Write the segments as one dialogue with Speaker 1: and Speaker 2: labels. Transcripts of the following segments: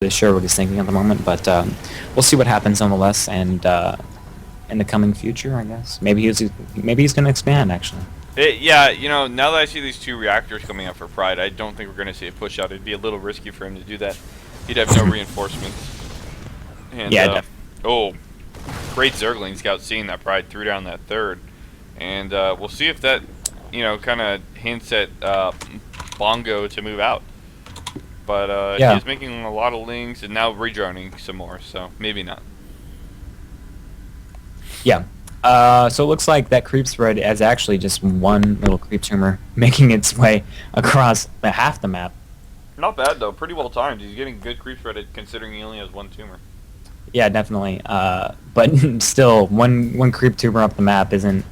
Speaker 1: really sure what he's thinking at the moment, but we'll see what happens nonetheless, and in the coming future, I guess. Maybe he's going to expand, actually.
Speaker 2: Yeah, you know, now that I see these 2 reactors coming up for Pride, I don't think we're going to see a push out. It'd be a little risky for him to do that. He'd have no reinforcements. And,
Speaker 1: Yeah,
Speaker 2: oh, great Zergling scout seeing that Pride threw down that 3rd. And we'll see if that, you know, kind of hints at Bongo to move out. But
Speaker 1: yeah.
Speaker 2: he's making a lot of links and now redroning some more, so maybe not.
Speaker 1: Yeah. So it looks like that creep spread is actually just one little creep tumor making its way across half the map.
Speaker 2: Not bad, though. Pretty well timed. He's getting good creep spread considering he only has 1 tumor.
Speaker 1: Yeah, definitely. But still, one creep tumor up the map isn't...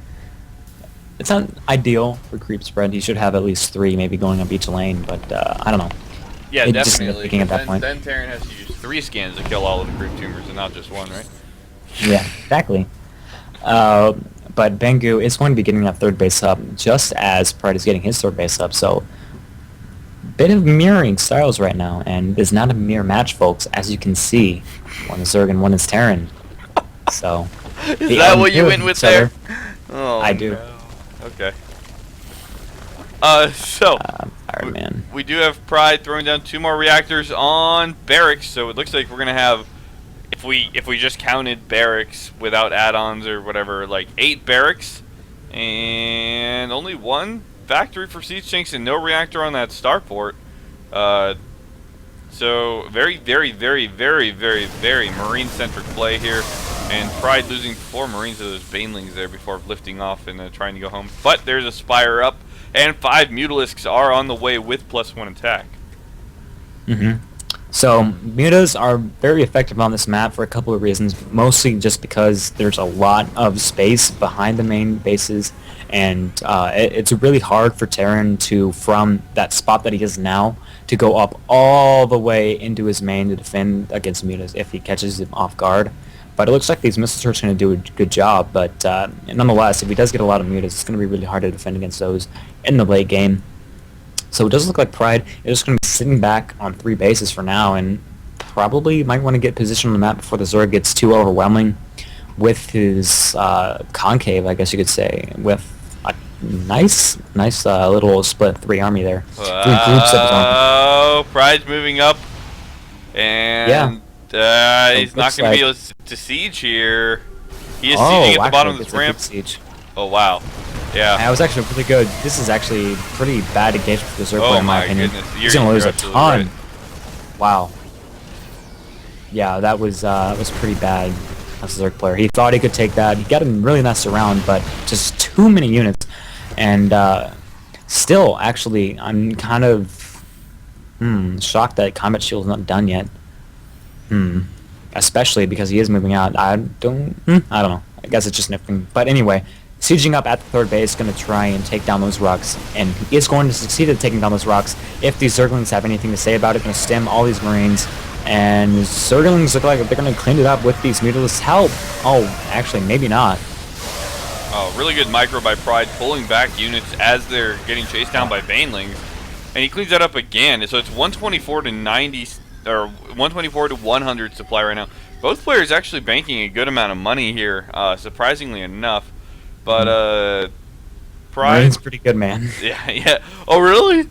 Speaker 1: It's not ideal for creep spread. He should have at least 3 maybe going up each lane, but I don't know.
Speaker 2: Yeah,
Speaker 1: It just
Speaker 2: definitely.
Speaker 1: picking at that point.
Speaker 2: Then Terran has to use 3 scans to kill all of the creep tumors and not just 1, right?
Speaker 1: Yeah, exactly. But Bengu is going to be getting that 3rd base up just as Pride is getting his 3rd base up, so bit of mirroring styles right now, and it's not a mirror match, folks, as you can see. One is Zerg and one is Terran. So
Speaker 2: Is that what you went with there? Oh,
Speaker 1: I do.
Speaker 2: No. Okay. So
Speaker 1: Iron Man.
Speaker 2: we do have Pride throwing down 2 more reactors on barracks, so it looks like we're gonna have, if we just counted barracks without add-ons or whatever, like 8 barracks and only 1 factory for siege tanks and no reactor on that starport. So very, very, very, very, very, very marine-centric play here. And Pride losing 4 Marines to those Banelings there before lifting off and trying to go home. But there's a Spire up, and 5 Mutalisks are on the way with +1 attack.
Speaker 1: So mutas are very effective on this map for a couple of reasons, mostly just because there's a lot of space behind the main bases, and it's really hard for Terran to, from that spot that he is now, to go up all the way into his main to defend against mutas if he catches him off guard. But it looks like these missiles are going to do a good job, but nonetheless, if he does get a lot of mutas, it's going to be really hard to defend against those in the late game. So it does look like Pride is just going to be sitting back on 3 bases for now, and probably might want to get position on the map before the Zerg gets too overwhelming with his concave, I guess you could say, with a nice little split 3 army there. 3 groups of his army.
Speaker 2: Oh, Pride's moving up, and he's not going to be able to siege here. He is sieging at the bottom of this ramp.
Speaker 1: Siege.
Speaker 2: Oh, wow. Yeah.
Speaker 1: That was actually really good. This is actually pretty bad engagement for the Zerg player, in my opinion.
Speaker 2: Goodness.
Speaker 1: He's going to lose a ton.
Speaker 2: Right.
Speaker 1: Wow. Yeah, that was pretty bad as a Zerg player. He thought he could take that. He got him really messed around, but just too many units. And still, actually, I'm kind of shocked that Combat Shield is not done yet. Especially because he is moving out. I don't know. I guess it's just nifting. But anyway, sieging up at the 3rd base, going to try and take down those rocks, and he is going to succeed at taking down those rocks. If these Zerglings have anything to say about it, going to stem all these Marines, and Zerglings look like they're going to clean it up with these Mutalisks' help. Oh, actually, maybe not.
Speaker 2: Oh, really good micro by Pride, pulling back units as they're getting chased down by Banelings, and he cleans that up again. So it's 124 to 90, or 124 to 100 supply right now. Both players actually banking a good amount of money here, surprisingly enough. But Pride,
Speaker 1: Marine's pretty good, man.
Speaker 2: Yeah. Oh really?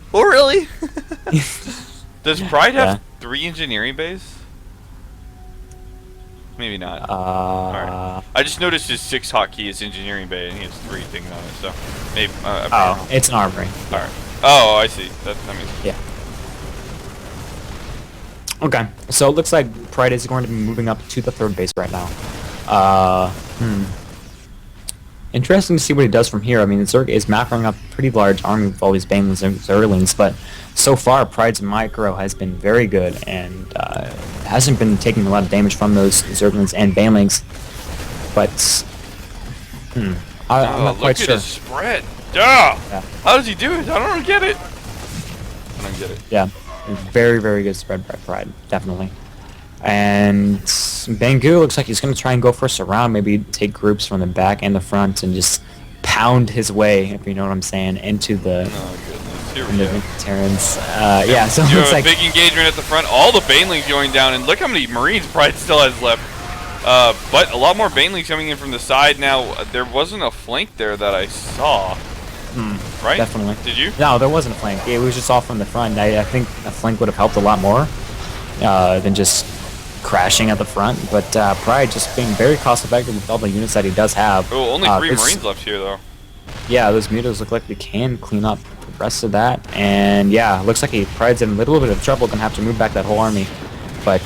Speaker 2: Does Pride have 3 engineering bays? Maybe not. Alright. I just noticed his 6 hotkey is engineering bay, and he has 3 things on it. So maybe.
Speaker 1: It's an armory.
Speaker 2: All right. Oh, I see. That means.
Speaker 1: Yeah. Okay, so it looks like Pride is going to be moving up to the 3rd base right now. Interesting to see what he does from here. I mean, the Zerg is macroing up a pretty large army with all these Banelings and Zerglings, but so far, Pride's micro has been very good and hasn't been taking a lot of damage from those Zerglings and Banelings. But, I'm not quite sure.
Speaker 2: Look at his spread. Yeah. How does he do it? I don't get it.
Speaker 1: Yeah, very, very good spread by Pride, definitely. And Bangu looks like he's going to try and go for a surround, maybe take groups from the back and the front and just pound his way, if you know what I'm saying, into the...
Speaker 2: Oh, goodness. Here we
Speaker 1: And the
Speaker 2: go.
Speaker 1: Terrans. Yeah, so it
Speaker 2: You
Speaker 1: looks
Speaker 2: have a
Speaker 1: like
Speaker 2: big engagement at the front. All the Banelings going down, and look how many Marines Pride still has left. But a lot more Banelings coming in from the side now. There wasn't a flank there that I saw. Right?
Speaker 1: definitely.
Speaker 2: Did you?
Speaker 1: No, there wasn't a flank. It was just all from the front. I think a flank would have helped a lot more than just crashing at the front. But Pride just being very cost effective with all the units that he does have.
Speaker 2: Oh, only 3
Speaker 1: it's-
Speaker 2: Marines left here, though.
Speaker 1: Yeah, those mutos look like they can clean up the rest of that. And yeah, looks like Pride's in a little bit of trouble, gonna have to move back that whole army. But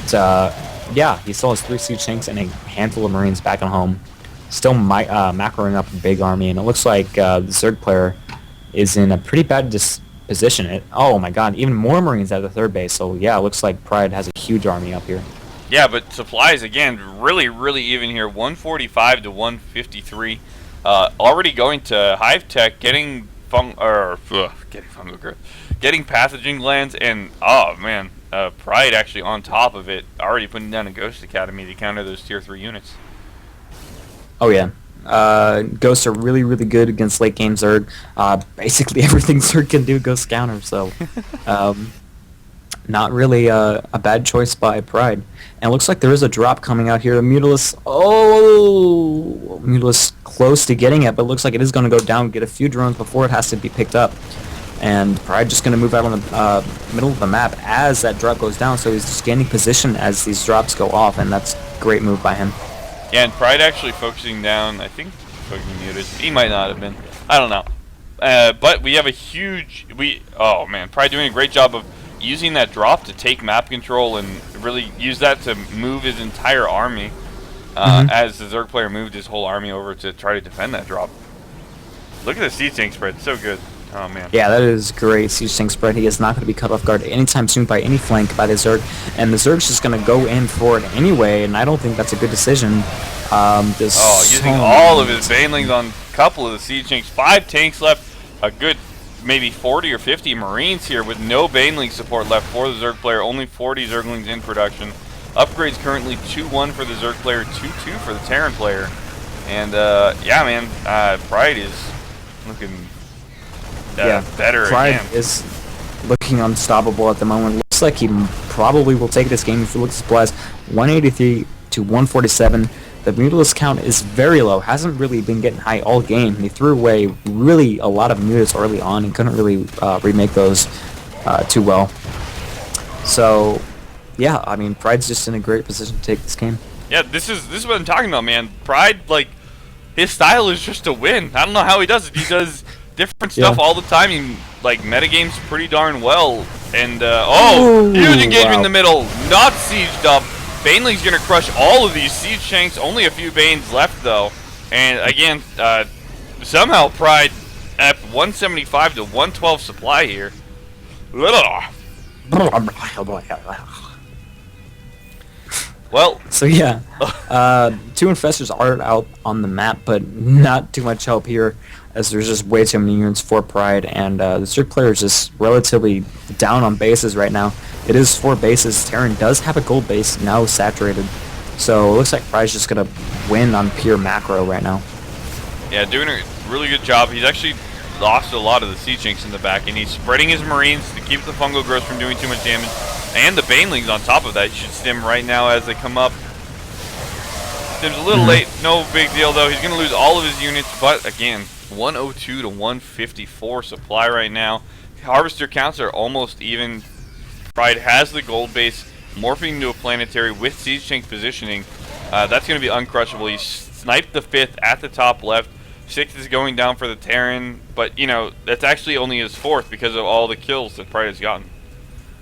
Speaker 1: yeah, he still has 3 siege tanks and a handful of Marines back at home. Still macroing up a big army, and it looks like the Zerg player is in a pretty bad position. Oh my god, even more Marines at the third base. So yeah, it looks like Pride has a huge army up here.
Speaker 2: Yeah, but supplies, again, really, really even here. 145 to 153. Already going to Hive Tech, getting fungal growth, getting pathogen glands, and oh man, Pride actually on top of it, already putting down a Ghost Academy to counter those tier 3 units.
Speaker 1: Oh yeah, Ghosts are really, really good against late game Zerg. Basically everything Zerg can do, Ghost counter. So, not really a bad choice by Pride. And it looks like there is a drop coming out here. The Mutalisk, Mutalisk close to getting it, but it looks like it is going to go down, get a few drones before it has to be picked up. And Pride just going to move out on the middle of the map as that drop goes down, so he's just gaining position as these drops go off, and that's a great move by him.
Speaker 2: Yeah, and Pride actually focusing down, I think fucking muted. He might not have been. I don't know. But we have a huge... Oh man, Pride doing a great job of using that drop to take map control and really use that to move his entire army as the Zerg player moved his whole army over to try to defend that drop. Look at the siege tank spread, so good. Oh man.
Speaker 1: Yeah, that is great siege tank spread. He is not going to be cut off guard anytime soon by any flank by the Zerg, and the Zerg's just going to go in for it anyway, and I don't think that's a good decision.
Speaker 2: Using all of his Banelings on a couple of the siege tanks. 5 tanks left, a good maybe 40 or 50 Marines here with no Baneling support left for the Zerg player. Only 40 Zerglings in production. Upgrades currently 2-1 for the Zerg player, 2-2 for the Terran player. And yeah, man, Pride is looking better
Speaker 1: Pride
Speaker 2: again.
Speaker 1: is looking unstoppable at the moment. Looks like he probably will take this game if you look at supplies. 183 to 147. The Mutalisk count is very low. Hasn't really been getting high all game. He threw away really a lot of mutas early on and couldn't really remake those too well. So, yeah, I mean, Pride's just in a great position to take this game.
Speaker 2: Yeah, this is what I'm talking about, man. Pride, like, his style is just to win. I don't know how he does it. He does different stuff all the time. He, like, metagames pretty darn well. And, huge engagement in the middle. Not sieged up. Baneling's going to crush all of these siege tanks. Only a few Banes left, though. And, again, somehow Pride at 175 to 112 supply here. Well,
Speaker 1: so yeah, 2 infestors are out on the map, but not too much help here, as there's just way too many units for Pride, and the Zerg player is just relatively down on bases right now. It is 4 bases. Terran does have a gold base now saturated, so it looks like Pride's just gonna win on pure macro right now.
Speaker 2: Yeah, doing a really good job. He's actually lost a lot of the siege tanks in the back, and he's spreading his Marines to keep the fungal growth from doing too much damage. And the Banelings on top of that should stim right now as they come up. Stim's a little late, no big deal though. He's going to lose all of his units, but again, 102 to 154 supply right now. Harvester counts are almost even. Pride has the gold base, morphing into a planetary with siege tank positioning. That's going to be uncrushable. He sniped the 5th at the top left. 6th is going down for the Terran, but you know, that's actually only his 4th because of all the kills that Pride has gotten.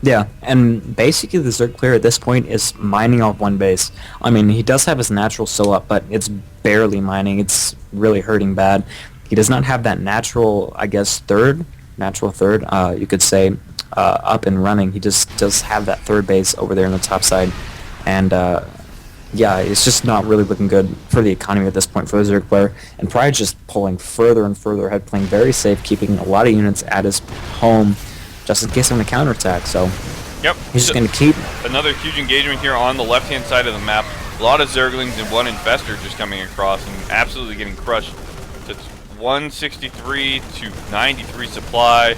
Speaker 1: Yeah, and basically the Zerg player at this point is mining off 1 base. I mean, he does have his natural still up, but it's barely mining. It's really hurting bad. He does not have that natural, I guess, natural third, you could say, up and running. He just does have that 3rd base over there on the top side. And, yeah, it's just not really looking good for the economy at this point for the Zerg player. And Pride's just pulling further and further ahead, playing very safe, keeping a lot of units at his home, just in case of a counterattack. So
Speaker 2: yep,
Speaker 1: he's just going to keep.
Speaker 2: Another huge engagement here on the left-hand side of the map. A lot of Zerglings and 1 Infestor just coming across and absolutely getting crushed. So it's 163 to 93 supply.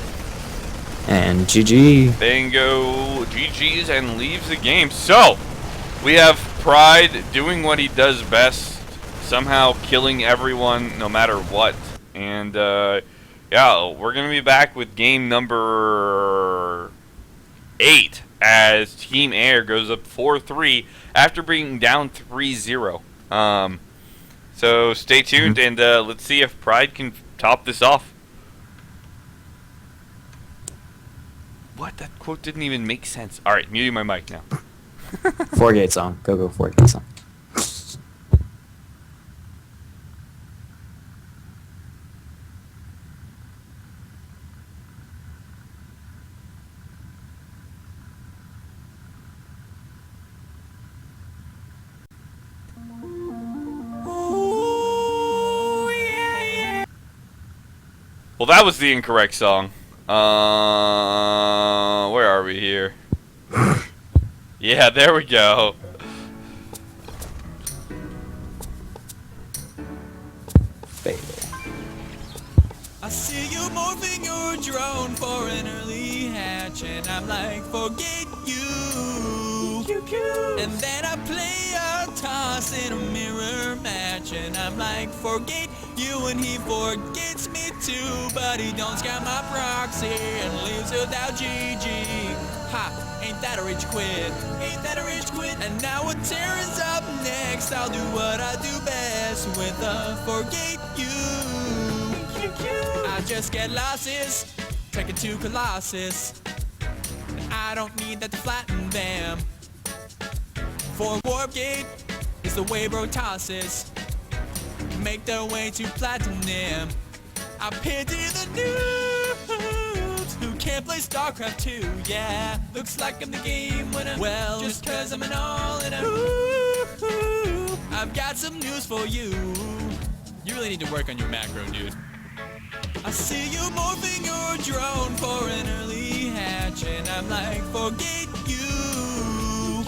Speaker 1: And GG.
Speaker 2: Bingo, GG's, and leaves the game. So, we have Pride doing what he does best, somehow killing everyone no matter what. And, yeah, we're going to be back with game number 8 as Team aiR goes up 4-3 after being down 3-0. So, stay tuned, and let's see if Pride can top this off. What? That quote didn't even make sense. Alright, muting my mic now.
Speaker 1: 4-gate song. Go 4-gate song.
Speaker 2: Well, that was the incorrect song. Where are we here? Yeah, there we go.
Speaker 3: I see you morphing your drone for an early hatch, and I'm like, forget you. And then I play a toss in a mirror match, and I'm like, forget you, and he forgets me too, but he don't scam my proxy and leaves without GG. Ha, ain't that a rich quit? Ain't that a rich quit? And now what tears up next? I'll do what I do best with a forget you. I just get losses, take it to Colossus, and I don't need that to flatten them. For Warp Gate is the way bro tosses make their way to platinum. I pity the noobs who can't play StarCraft 2, yeah. Looks like I'm the game winner, well, just cause I'm an all-in-a. I've got some news for you. You really need to work on your macro, dude. I see you morphing your drone for an early hatch, and I'm like, forget you.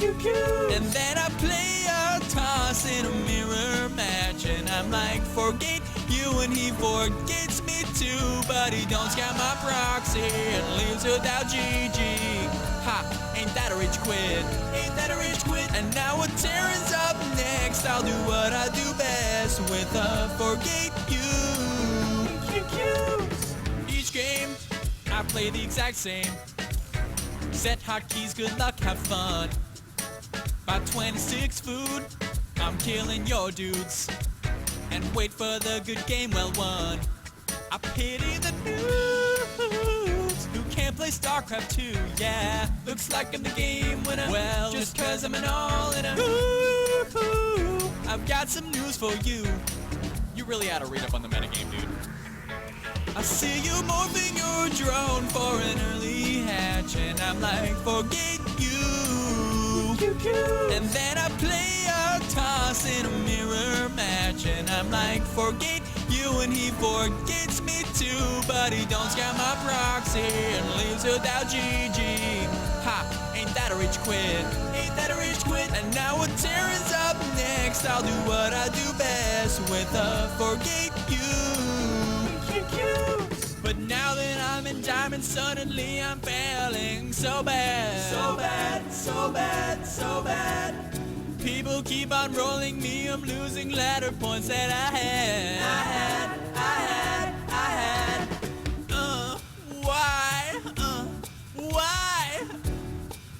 Speaker 3: And then I play a toss in a mirror match, and I'm like, forget you, and he forgets me too, but he don't scam my proxy and leaves without GG. Ha, ain't that a rich quit? Ain't that a rich quit? And now what tears up next? I'll do what I do best with a forget you. Each game, I play the exact same. Set hotkeys, good luck, have fun. By 26 food, I'm killing your dudes. And wait for the good game well won. I pity the noobs who can't play StarCraft 2, yeah. Looks like I'm the game winner, well, just cause I'm an all-in-a. I've got some news for you. You really ought to read up on the metagame, dude. I see you morphing your drone for an early hatch, and I'm like, forget you. And then I play a toss in a mirror match, and I'm like, forget you, and he forgets me too, but he don't scam my proxy and leaves without GG. Ha, ain't that a rich quit? Ain't that a rich quit? And now what tears up next? I'll do what I do best with a forget you. But now that I'm in diamond, suddenly I'm failing so bad. So bad, so bad, so bad. People keep on rolling me, I'm losing ladder points that I had.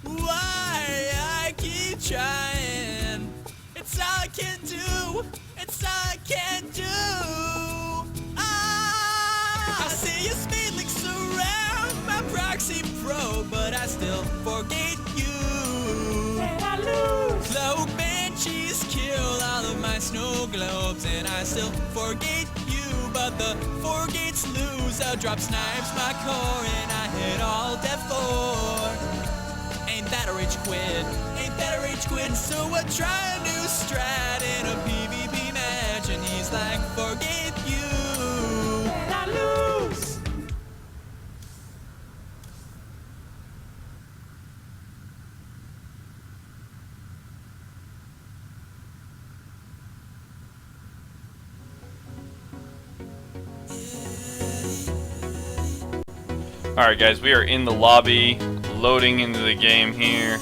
Speaker 3: Why I keep trying? It's all I can do, it's all I can do. I see your speed links around my proxy pro, but I still forget you. And I lose. Cloak banshees kill all of my snow globes, and I still forget you. But the four gates lose. A drop snipes my core, and I hit all death 4. Ain't that a rich quit? Ain't that a rich quit? So I try a new strat in a PvP match, and he's like, forget you. And I lose.
Speaker 2: Alright guys, we are in the lobby, loading into the game here.